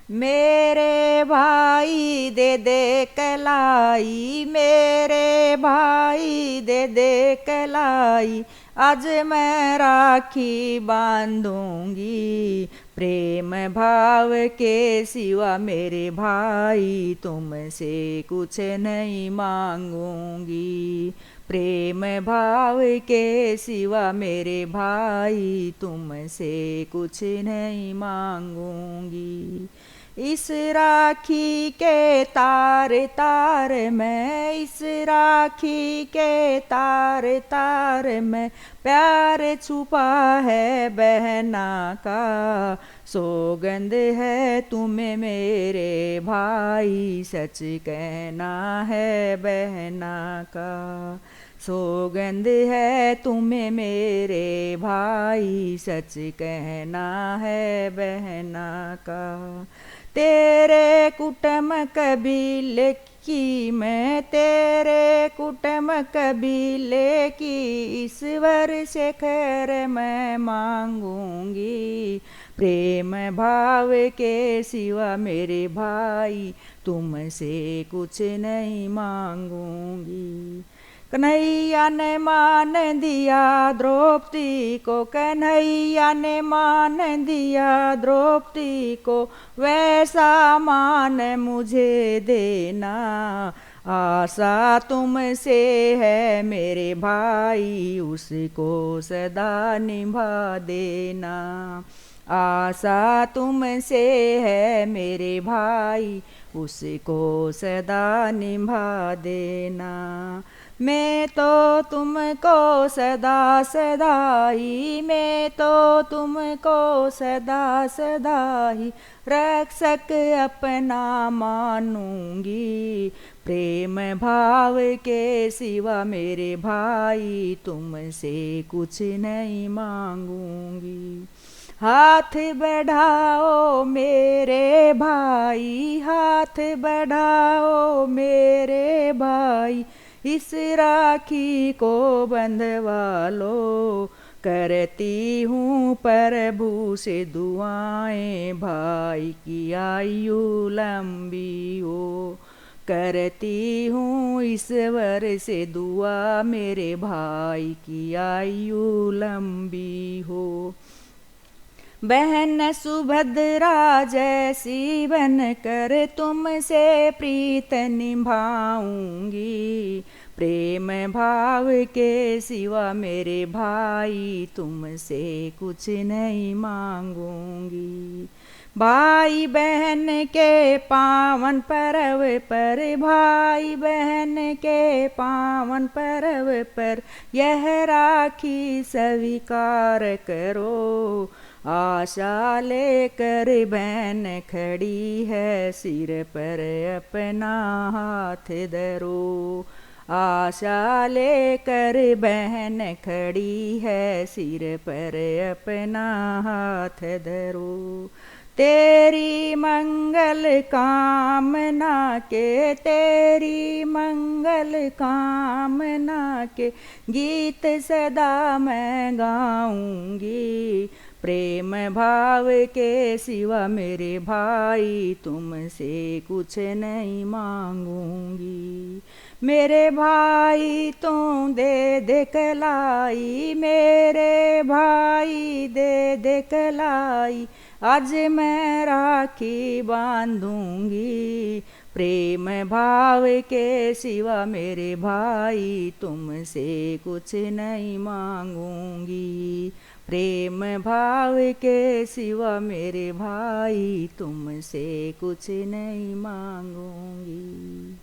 मेरे भाई दे दे कलाई, मेरे भाई दे दे कलाई, आज मैं राखी बांधूंगी। प्रेम भाव के सिवा मेरे भाई तुमसे कुछ नहीं मांगूंगी। प्रेम भाव के सिवा मेरे भाई तुमसे कुछ नहीं मांगूंगी। इस राखी के तार तार में, इस राखी के तार तार में प्यार छुपा है बहना का। सौगंध है तुम्हें मेरे भाई, सच कहना है बहना का। सौगंध है तुम्हें मेरे भाई, सच कहना है बहना का। तेरे कुटुम कबीले की मैं, तेरे कुटुम कबीले की ईश्वर से खैर मैं मांगूंगी। प्रेम भाव के सिवा मेरे भाई तुमसे कुछ नहीं मांगूंगी। कन्हैया ने मान दिया द्रौपदी को, कन्हैया ने मान दिया द्रौपदी को, वैसा मान मुझे देना। आशा तुमसे है मेरे भाई, उसको सदा निभा देना। आशा तुमसे है मेरे भाई, उसको सदा निभा देना। मैं तो तुमको सदा सदा ही, मैं तो तुमको सदा सदा ही रक्षक अपना मानूंगी। प्रेम भाव के सिवा मेरे भाई तुमसे कुछ नहीं मांगूंगी। हाथ बढ़ाओ मेरे भाई, हाथ बढ़ाओ मेरे भाई, इस राखी को बंधवा लो। करती हूँ प्रभु से दुआएं, भाई की आयु लंबी हो। करती हूँ ईश्वर से दुआ, मेरे भाई की आयु लंबी हो। बहन सुभद्रा जैसी बनकर तुमसे प्रीत निभाऊंगी। प्रेम भाव के सिवा मेरे भाई तुमसे कुछ नहीं मांगूंगी। भाई बहन के पावन पर्व पर, भाई बहन के पावन पर्व पर यह राखी स्वीकार करो। आशा लेकर बहन खड़ी है, सिर पर अपना हाथ धरो। आशा लेकर बहन खड़ी है, सिर पर अपना हाथ धरो। तेरी मंगल कामना के, तेरी मंगल कामना के गीत सदा मैं गाऊंगी। प्रेम भाव के सिवा मेरे भाई तुमसे कुछ नहीं मांगूंगी। मेरे भाई तू दे दे कलाई, मेरे भाई दे दे कलाई, आज मैं राखी बांधूंगी। प्रेम भाव के सिवा मेरे भाई तुमसे कुछ नहीं मांगूंगी। प्रेम भाव के सिवा मेरे भाई तुमसे कुछ नहीं मांगूंगी।